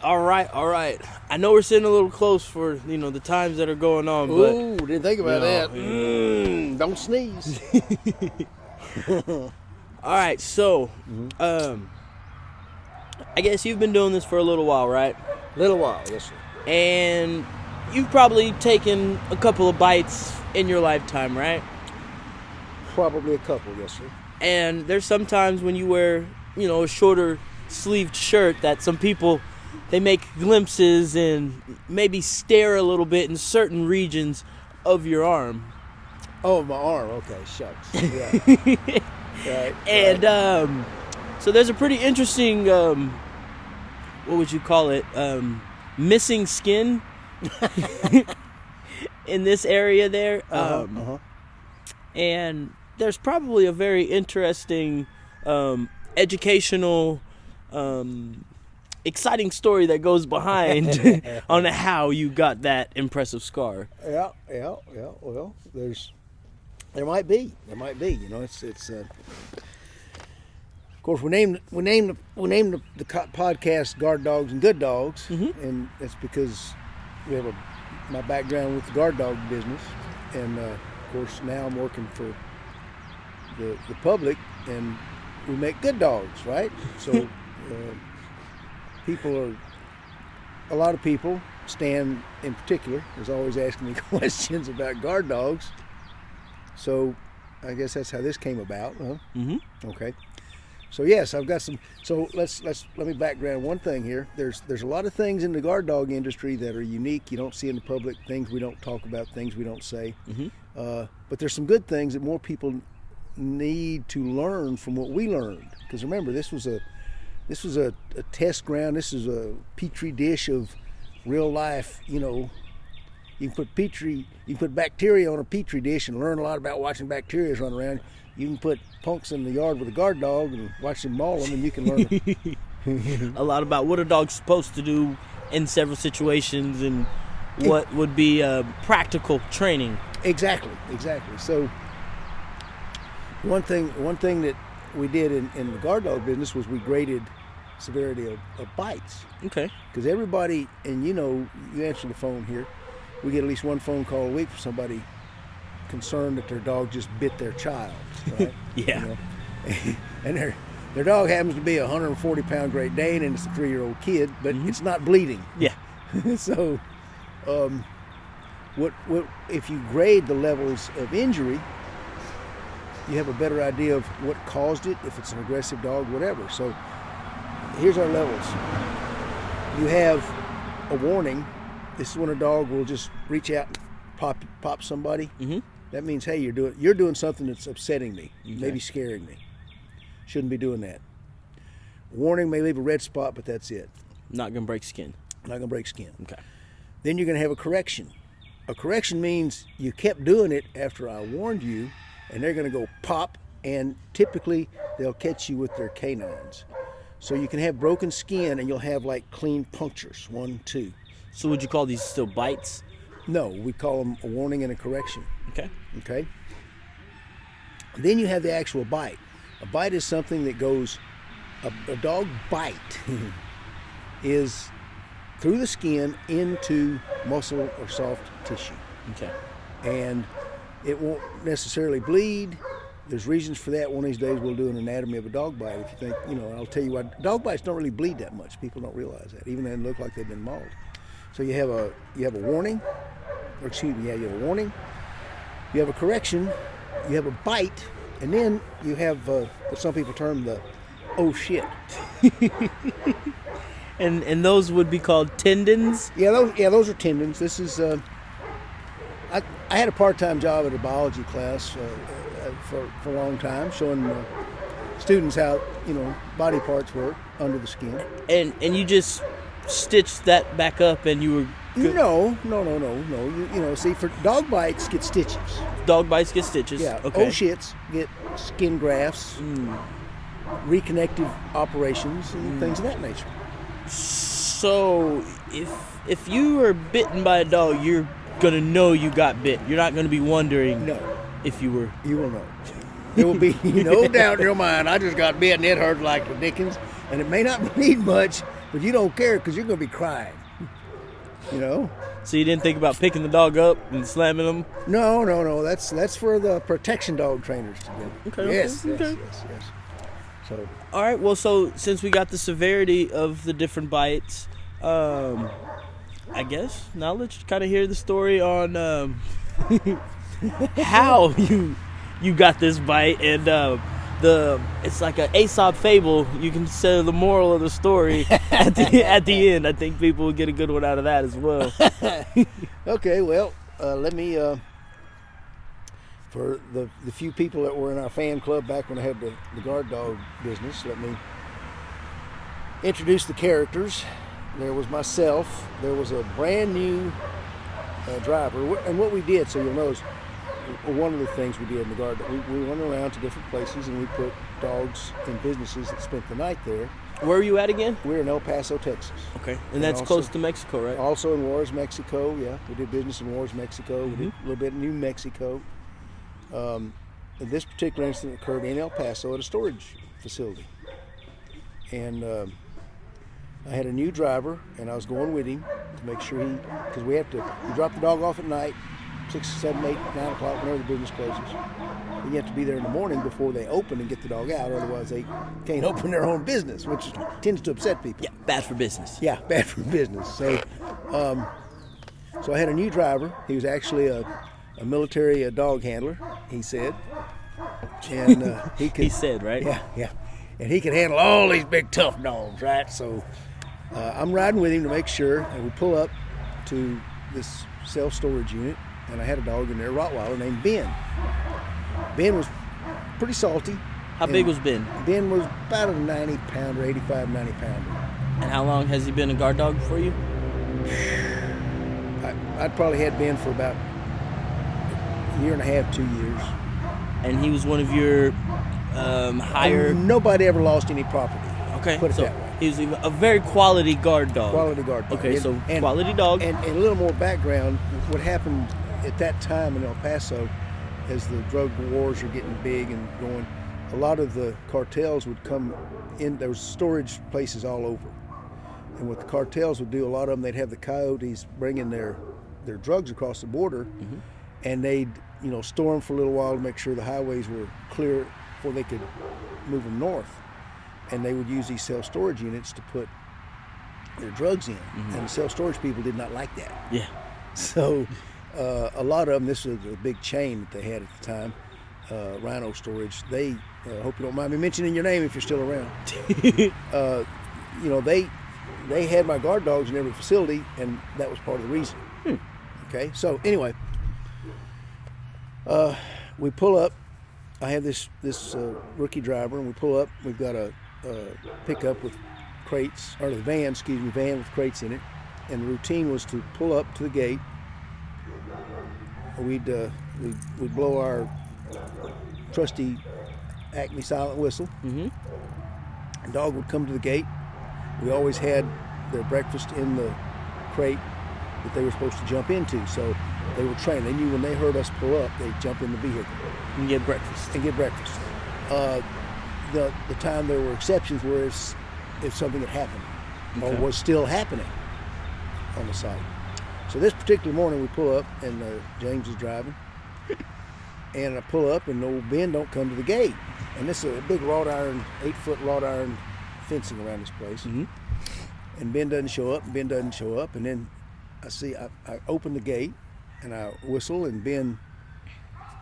All right. I know we're sitting a little close for the times that are going on, but didn't think about that. Don't sneeze. all right. So, I guess you've been doing this for a little while, right? Little while, yes, sir. And you've probably taken a couple of bites in your lifetime, right? Probably a couple, yes, sir. And there's sometimes when you wear, a shorter sleeved shirt that some people, they make glimpses and maybe stare a little bit in certain regions of your arm. Oh, my arm. Okay, shucks. Yeah. Right. And so there's a pretty interesting, what would you call it? Missing skin in this area there. And there's probably a very interesting, educational, exciting story that goes behind on how you got that impressive scar. Yeah. Well, there might be. It's. Of course, we named the podcast "Guard Dogs and Good Dogs," and that's because we have my background with the guard dog business, and of course now I'm working for the public, and we make good dogs, right? So a lot of people, Stan in particular, is always asking me questions about guard dogs. So I guess that's how this came about, huh? Okay. So yes, I've got some. So let me background one thing here. There's a lot of things in the guard dog industry that are unique. You don't see in the public, things we don't talk about, things we don't say. But there's some good things that more people need to learn from what we learned. Because remember, this was a test ground. This is a petri dish of real life. You can put bacteria on a petri dish and learn a lot about watching bacteria run around. You can put punks in the yard with a guard dog and watch them maul them, and you can learn a lot about what a dog's supposed to do in several situations and what would be practical training. Exactly. So one thing that we did in the guard dog business was we graded severity of bites. Okay. Because everybody, and you answer the phone here, we get at least one phone call a week for somebody concerned that their dog just bit their child, right? Yeah. And their dog happens to be a 140-pound Great Dane, and it's a 3-year-old kid, but it's not bleeding. Yeah. So, what if you grade the levels of injury, you have a better idea of what caused it, if it's an aggressive dog, whatever. So, here's our levels. You have a warning. This is when a dog will just reach out and pop somebody. That means, hey, you're doing something that's upsetting me, maybe scaring me. Shouldn't be doing that. Warning may leave a red spot, but that's it. Not gonna break skin. Okay. Then you're gonna have a correction. A correction means you kept doing it after I warned you, and they're gonna go pop, and typically they'll catch you with their canines. So you can have broken skin, and you'll have like clean punctures, 1, 2. So would you call these still bites? No, we call them a warning and a correction. Okay. Then you have the actual bite. A bite is something that goes, a dog bite is through the skin into muscle or soft tissue. Okay. And it won't necessarily bleed. There's reasons for that. One of these days we'll do an anatomy of a dog bite. If you think, I'll tell you why. Dog bites don't really bleed that much. People don't realize that, even though they look like they've been mauled. So you have a warning, you have a warning, you have a correction, you have a bite, and then you have what some people term the oh shit. And those would be called tendons? Yeah, those are tendons. This is I had a part-time job at a biology class for a long time, showing students how body parts work under the skin. And you just stitched that back up, and you were good? No. See, for dog bites get stitches. Dog bites get stitches. Yeah. Okay. Oh shits get skin grafts, reconnective operations, and things of that nature. So if you were bitten by a dog, you're gonna know you got bit. You're not gonna be wondering. No. If you were. You will know. There will be no doubt in your mind. I just got bit and it hurt like the dickens, and it may not bleed much, But you don't care because you're going to be crying. You know? So you didn't think about picking the dog up and slamming him? No. That's for the protection dog trainers to do. Okay. Yes. So. All right. Well, so since we got the severity of the different bites, I guess now let's kind of hear the story on how you got this bite, and it's like an Aesop fable. You can say the moral of the story at the end. I think people will get a good one out of that as well. Okay, well, let me for the few people that were in our fan club back when I had the guard dog business, let me introduce the characters. There was myself. There was a brand new driver, and what we did, so you'll notice, one of the things we did in the guard, we went around to different places and we put dogs in businesses that spent the night there. Where are you at again? We're in El Paso, Texas. Okay, and that's also, close to Mexico, right? Also in Juarez, Mexico. Yeah, we did business in Juarez, Mexico. We did a little bit in New Mexico. This particular incident occurred in El Paso at a storage facility, and I had a new driver, and I was going with him to make sure because we drop the dog off at night, 6, 7, 8, 9 o'clock, whenever the business closes. And you have to be there in the morning before they open and get the dog out, otherwise they can't open their own business, which tends to upset people. Yeah, bad for business. Yeah, bad for business. So, so I had a new driver. He was actually a military dog handler, he said. And he could. He said, right? Yeah. And he could handle all these big, tough dogs, right? So I'm riding with him to make sure, and we pull up to this self-storage unit, and I had a dog in there, a Rottweiler named Ben. Ben was pretty salty. How big was Ben? Ben was about a 90-pounder, 85, 90-pounder. And how long has he been a guard dog for you? I'd probably had Ben for about a year and a half, 2 years. And he was one of your higher... Nobody ever lost any property. Okay, put it so that way. He was a very quality guard dog. Quality guard dog. Okay, quality dog. And a little more background, what happened at that time in El Paso, as the drug wars are getting big and going, a lot of the cartels would come in. There was storage places all over. And what the cartels would do, a lot of them, they'd have the coyotes bringing their drugs across the border, and they'd store them for a little while to make sure the highways were clear before they could move them north. And they would use these self-storage units to put their drugs in. And the self-storage people did not like that. Yeah. So a lot of them, this was a big chain that they had at the time, Rhino Storage. They, hope you don't mind me mentioning your name if you're still around. They had my guard dogs in every facility, and that was part of the reason. Okay, so anyway, we pull up. I have this rookie driver, and we pull up. We've got a pickup with crates, or the van with crates in it. And the routine was to pull up to the gate. We'd blow our trusty Acme silent whistle. The dog would come to the gate. We always had their breakfast in the crate that they were supposed to jump into. So they were trained. They knew when they heard us pull up, they'd jump in the vehicle and get breakfast. The time there were exceptions were if something had happened or was still happening on the site. So this particular morning we pull up, and James is driving, and I pull up, and old Ben don't come to the gate. And this is a big 8-foot wrought iron fencing around this place. And Ben doesn't show up, and then I open the gate, and I whistle, and Ben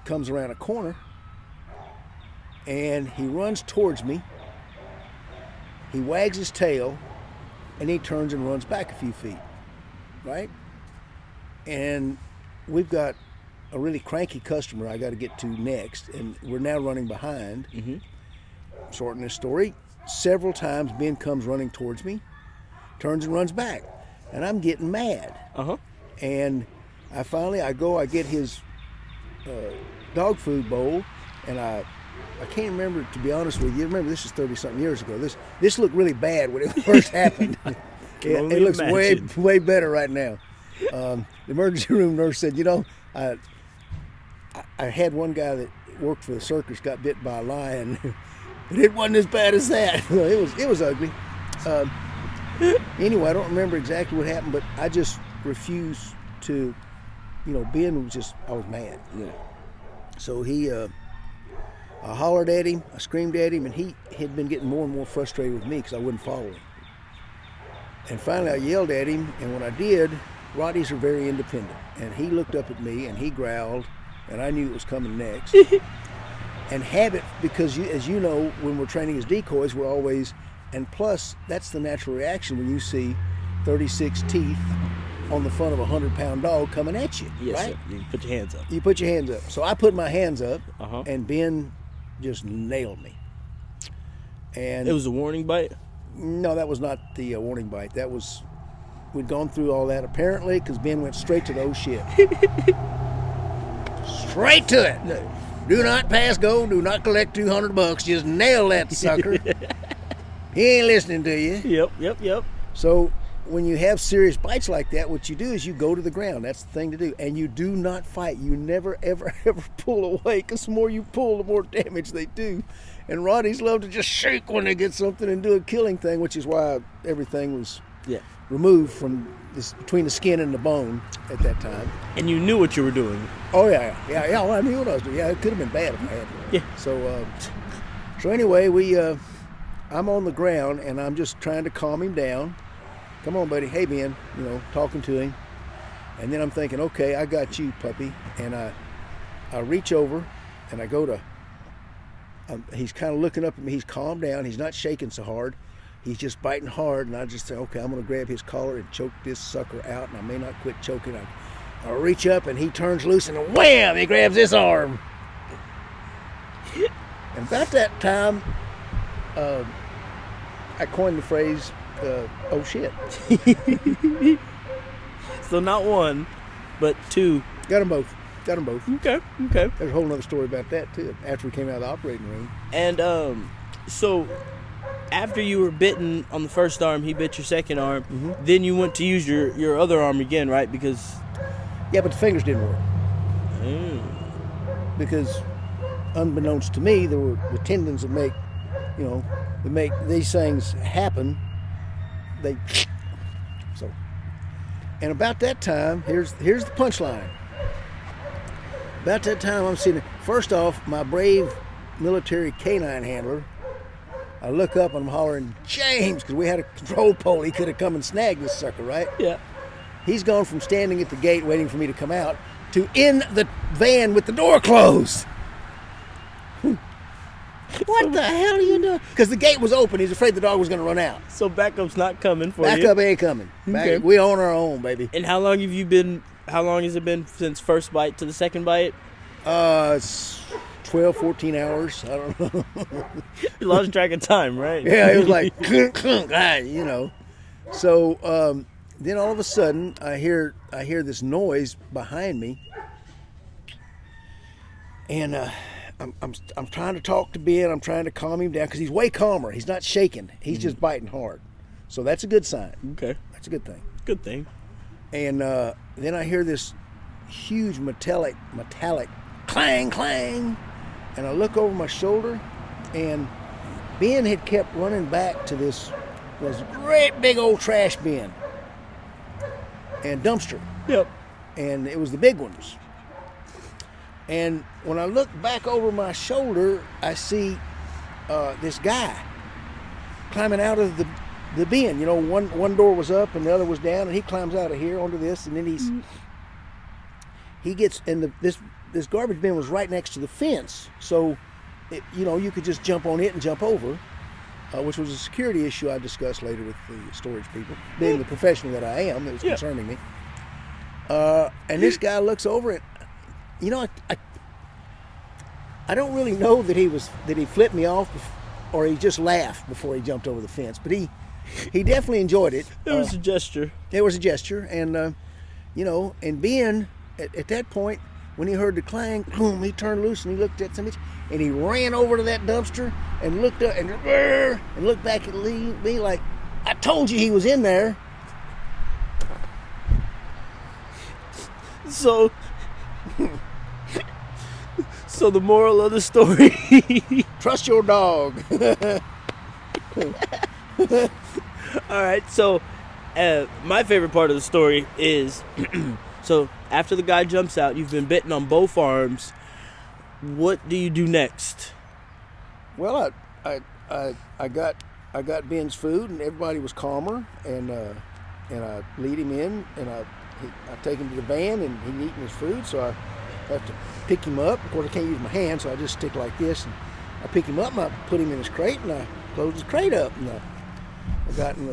comes around a corner, and he runs towards me. He wags his tail, and he turns and runs back a few feet, right? And we've got a really cranky customer I got to get to next, and we're now running behind. Shorten this story, several times Ben comes running towards me, turns and runs back, and I'm getting mad. And I get his dog food bowl, and I can't remember, to be honest with you. Remember, this is 30-something years ago. This looked really bad when it first happened. It looks way better right now. The emergency room nurse said, I had one guy that worked for the circus got bit by a lion, but it wasn't as bad as that. It was ugly. Anyway, I don't remember exactly what happened, but I just refused to, Ben was just, I was mad. Yeah. So I hollered at him, I screamed at him, and he had been getting more and more frustrated with me because I wouldn't follow him. And finally I yelled at him, and when I did, Rotties are very independent. And he looked up at me and he growled, and I knew it was coming next. And habit, because as you know, when we're training as decoys, we're always, and plus, that's the natural reaction when you see 36 teeth on the front of a 100-pound dog coming at you, Yes, right? sir. You put your hands up. You put your hands up. So I put my hands up, Uh-huh. and Ben just nailed me. And It was a warning bite? no, that was not the warning bite. That was, we'd gone through all that apparently, because Ben went straight to the oh shit. Straight to it. No. Do not pass go. Do not collect $200. Just nail that sucker. He ain't listening to you. Yep. So when you have serious bites like that, what you do is you go to the ground. That's the thing to do. And you do not fight. You never, ever, ever pull away, because the more you pull, the more damage they do. And Rotties love to just shake when they get something and do a killing thing, which is why everything was removed from between the skin and the bone at that time. And you knew what you were doing. Oh, yeah. Well, I knew what I was doing. Yeah, it could have been bad if I had to. Yeah. So anyway, I'm on the ground, and I'm just trying to calm him down. Come on, buddy. Hey, Ben. Talking to him. And then I'm thinking, okay, I got you, puppy. And I reach over, and I go to, he's kind of looking up at me. He's calmed down. He's not shaking so hard. He's just biting hard. And I just say, okay, I'm going to grab his collar and choke this sucker out. And I may not quit choking. I reach up, and he turns loose, and wham, he grabs this arm. And about that time, I coined the phrase, oh shit. So not one, but two. Got them both. Okay. There's a whole other story about that too, after we came out of the operating room. And so after you were bitten on the first arm, he bit your second arm. Mm-hmm. Then you went to use your other arm again, right? Because Yeah, but the fingers didn't work. Because unbeknownst to me, there were the tendons that make these things happen. And about that time, here's the punchline. About that time, I'm sitting. First off, my brave military canine handler. I look up and I'm hollering, James, because we had a control pole. He could have come and snagged this sucker, right? Yeah. He's gone from standing at the gate waiting for me to come out to in the van with the door closed. What the hell are you doing? Because the gate was open. He's afraid the dog was going to run out. So backup's not coming for you. Backup ain't coming. Okay. We own our own, baby. And how long has it been since first bite to the second bite? It's 12, 14 hours. I don't know. You lost track of time, right? Yeah, it was like, clunk, clunk, So then all of a sudden, I hear this noise behind me. And I'm trying to talk to Ben. I'm trying to calm him down because he's way calmer. He's not shaking. He's just biting hard. So that's a good sign. Okay. That's a good thing. Good thing. And then I hear this huge metallic clang, clang. And I look over my shoulder, and Ben had kept running back to this great big old trash bin and dumpster. Yep. And it was the big ones. And when I look back over my shoulder, I see this guy climbing out of the bin. One door was up and the other was down, and he climbs out of here onto this, and then he gets, and this garbage bin was right next to the fence, so you could just jump on it and jump over, which was a security issue I discussed later with the storage people. Being the professional that I am, it was concerning me. And this guy looks over it. I don't really know that he flipped me off or he just laughed before he jumped over the fence, but he definitely enjoyed it. It was a gesture. It was a gesture, and and Ben at that point, when he heard the clang, boom, he turned loose and he looked at somebody, and he ran over to that dumpster and looked up and looked back at me like, I told you he was in there. So the moral of the story, trust your dog. All right, so my favorite part of the story is so after the guy jumps out, you've been bitten on both arms. What do you do next? Well, I got Ben's food, and everybody was calmer, and I lead him in, and I take him to the van, and he's eating his food, so I have to pick him up. Of course, I can't use my hand, so I just stick like this, and I pick him up, and I put him in his crate, and I close his crate up, and I got in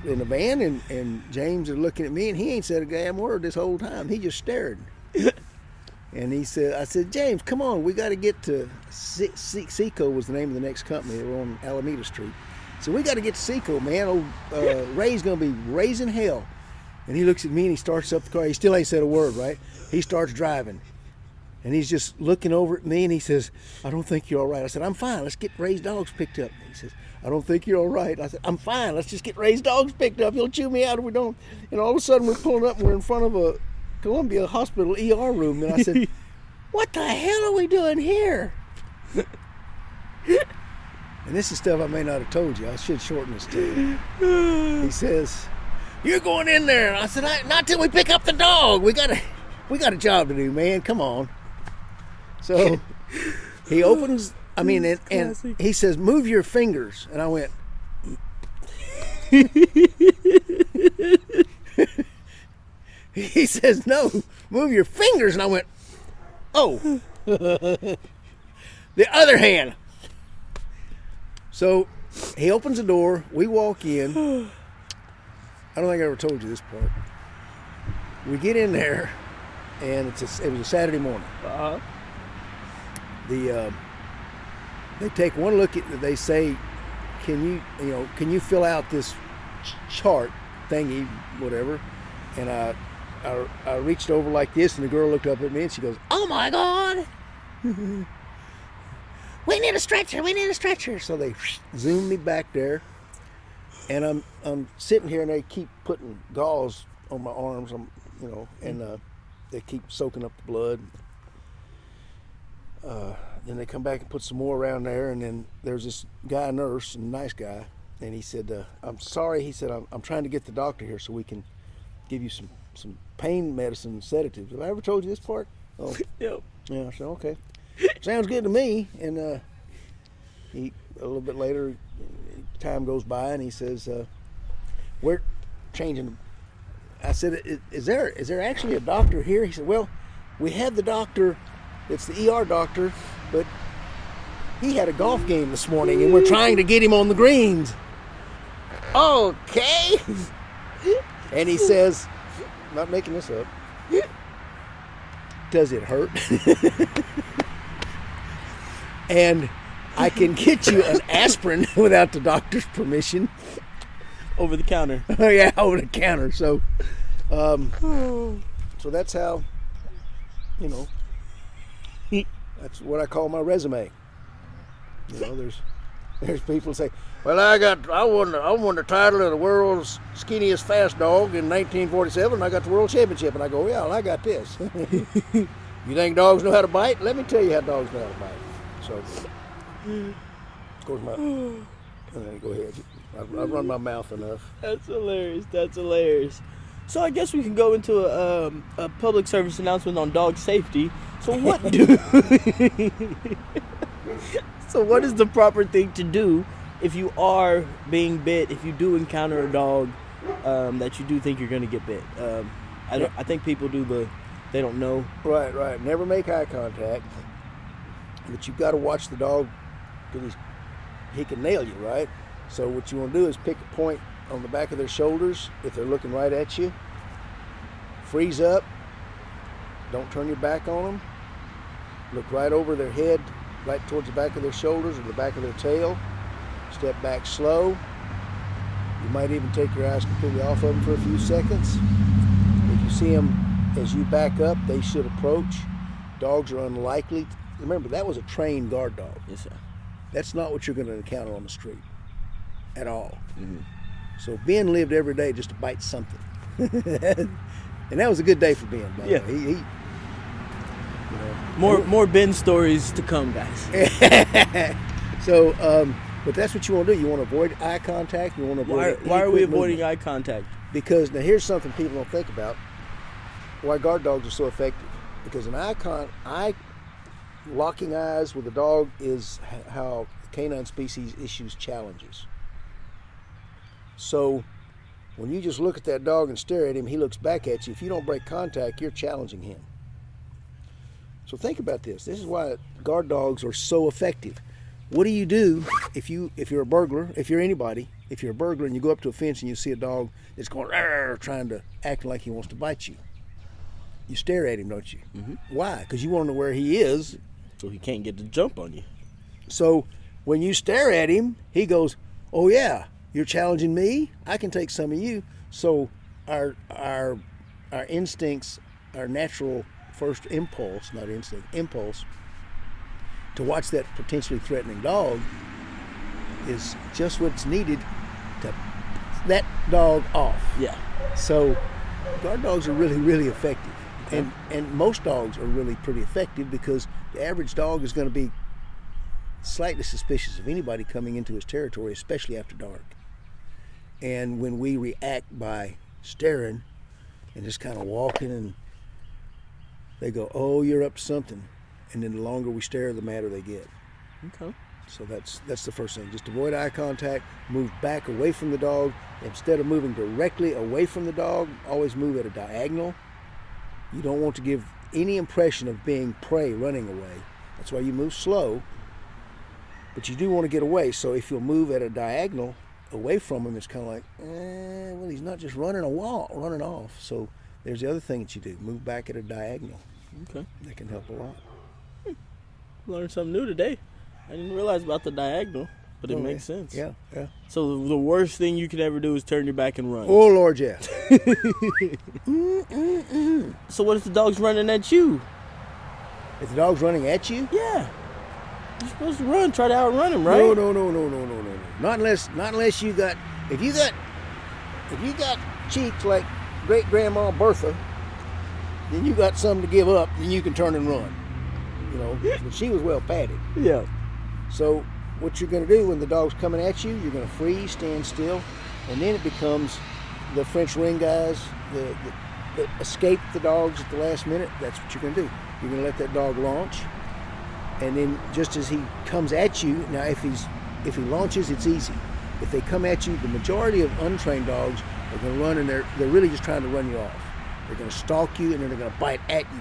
the van, and James is looking at me, and he ain't said a damn word this whole time. He just stared. And I said, James, come on, we got to get to Seco was the name of the next company. They were on Alameda Street. So we got to get to Seco, man. Old Ray's going to be raising hell. And he looks at me and he starts up the car. He still ain't said a word, right? He starts driving. And he's just looking over at me and he says, I don't think you're all right. I said, I'm fine. Let's get Ray's dogs picked up. He says, I don't think you're all right. I said, I'm fine. Let's just get Ray's dogs picked up. He'll chew me out if we don't. And all of a sudden we're pulling up and we're in front of a Columbia Hospital ER room, and I said, what the hell are we doing here? And this is stuff I may not have told you. I should shorten this to you. He says, you're going in there. And I said, not till we pick up the dog. We got a job to do, man. Come on. So he opens, and he says, move your fingers. And I went, he says, no, move your fingers. And I went, oh, the other hand. So he opens the door. We walk in. I don't think I ever told you this part. We get in there, and it was a Saturday morning. Uh-huh. They take one look at it. They say, can you fill out this chart thingy, whatever? And I reached over like this, and the girl looked up at me, and she goes, oh, my God. We need a stretcher. So they zoom me back there, and I'm sitting here, and they keep putting gauze on my arms, and they keep soaking up the blood. Then they come back and put some more around there, and then there's this guy nurse, a nice guy, and he said, I'm sorry. He said, I'm trying to get the doctor here so we can give you some pain medicine and sedatives. Have I ever told you this part? Oh, Yep. Yeah. So okay, sounds good to me. And a little bit later, time goes by, and he says, "We're changing." I said, "Is there actually a doctor here?" He said, "Well, we have the doctor. It's the ER doctor, but he had a golf game this morning, and we're trying to get him on the greens." Okay. And he says, not making this up, does it hurt? And I can get you an aspirin without the doctor's permission. Over the counter. Oh yeah, over the counter. So that's how, that's what I call my resume. There's people say, well, I won the title of the world's skinniest fast dog in 1947. And I got the world championship, and I go, yeah, well, I got this. You think dogs know how to bite? Let me tell you how dogs know how to bite. So, of course, go ahead. I've run my mouth enough. That's hilarious. So I guess we can go into a public service announcement on dog safety. So what is the proper thing to do if you are being bit, if you do encounter a dog that you do think you're going to get bit? I think people they don't know. Right. Never make eye contact. But you've got to watch the dog because he can nail you, right? So what you want to do is pick a point on the back of their shoulders if they're looking right at you. Freeze up. Don't turn your back on them. Look right over their head, right towards the back of their shoulders or the back of their tail. Step back slow. You might even take your eyes completely off of them for a few seconds. If you see them as you back up, they should approach. Dogs are unlikely. Remember, that was a trained guard dog. Yes, sir. That's not what you're going to encounter on the street at all. Mm-hmm. So Ben lived every day just to bite something. And that was a good day for Ben. By the way. He more Ben stories to come, guys. So But that's what you want to do. You want to avoid eye contact. You want to avoid Why are we quick avoiding movement. eye contact? Because now here's something people don't think about. Why guard dogs are so effective. Because an eye locking eyes with a dog is how canine species issues challenges. So when you just look at that dog and stare at him, he looks back at you. If you don't break contact, you're challenging him. So think about this. This is why guard dogs are so effective. What do you do if you're a burglar, if you're anybody, if you're a burglar and you go up to a fence and you see a dog that's going trying to act like he wants to bite you? You stare at him, don't you? Mm-hmm. Why? Because you want to know where he is. So he can't get the jump on you. So when you stare at him, he goes, "Oh yeah, you're challenging me? I can take some of you." So our instincts, our natural first impulse, not instinct, impulse, to watch that potentially threatening dog is just what's needed to that dog off. Yeah. So guard dogs are really, really effective. Okay. And most dogs are really pretty effective because the average dog is going to be slightly suspicious of anybody coming into his territory, especially after dark. And when we react by staring and just kind of walking, and they go, "Oh, you're up to something," and then the longer we stare, the madder they get. Okay. So that's the first thing. Just avoid eye contact, move back away from the dog. Instead of moving directly away from the dog, always move at a diagonal. You don't want to give any impression of being prey running away. That's why you move slow, but you do want to get away. So if you'll move at a diagonal away from him, it's kind of like, well, he's not just running off. So there's the other thing that you do. Move back at a diagonal. Okay. That can help a lot. Learned something new today. I didn't realize about the diagonal, but it makes sense. Yeah. So the worst thing you could ever do is turn your back and run. Oh, Lord, yeah. So what if the dog's running at you? If the dog's running at you? Yeah. You're supposed to run, try to outrun him, right? No. Not unless you got, if you got cheeks like great grandma Bertha, then you got something to give up, then you can turn and run. You know, but she was well padded. Yeah. So what you're going to do when the dog's coming at you, you're going to freeze, stand still, and then it becomes the French ring guys, the escape the dogs at the last minute. That's what you're going to do. You're going to let that dog launch, and then just as he comes at you, now if he launches, it's easy. If they come at you, the majority of untrained dogs are going to run, and they're really just trying to run you off. They're going to stalk you, and then they're going to bite at you.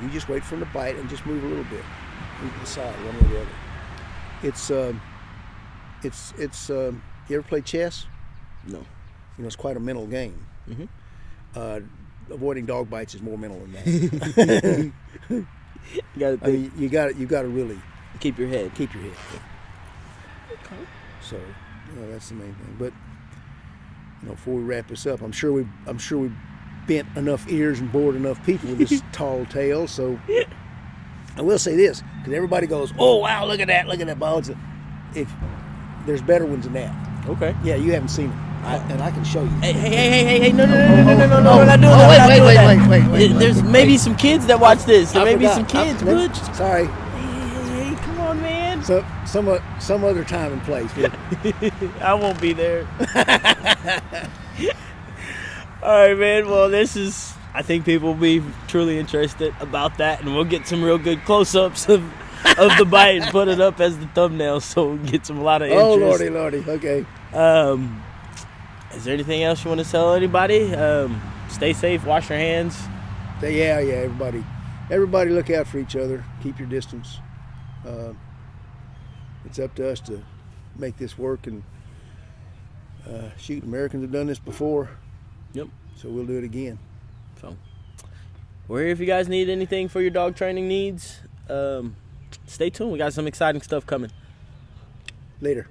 You just wait for them to bite and just move a little bit. Move to the side, one or the other. You ever play chess? No. You know, it's quite a mental game. Mm-hmm. Avoiding dog bites is more mental than that. You got to think. I mean, you got to really Keep your head. keep your head. Okay. So, that's the main thing. But before we wrap this up, I'm sure we bent enough ears and bored enough people with this tall tale. So I will say this, because everybody goes, "Oh wow, look at that ball." If there's better ones than that. Okay. Yeah, you haven't seen them, and I can show you. Hey, no, we're not doing that. Wait. There's maybe some kids that watch this. There may be some forgot. kids, Butch. Sorry. Hey, come on, man. So some other time and place. I won't be there. All right, man. Well, I think people will be truly interested about that, and we'll get some real good close-ups of the bite and put it up as the thumbnail so we'll get a lot of interest. Oh, lordy. Okay. Is there anything else you want to tell anybody? Stay safe, wash your hands. Yeah, everybody look out for each other. Keep your distance. It's up to us to make this work, and Americans have done this before. Yep. So we'll do it again. So we're here if you guys need anything for your dog training needs. Stay tuned. We got some exciting stuff coming. Later.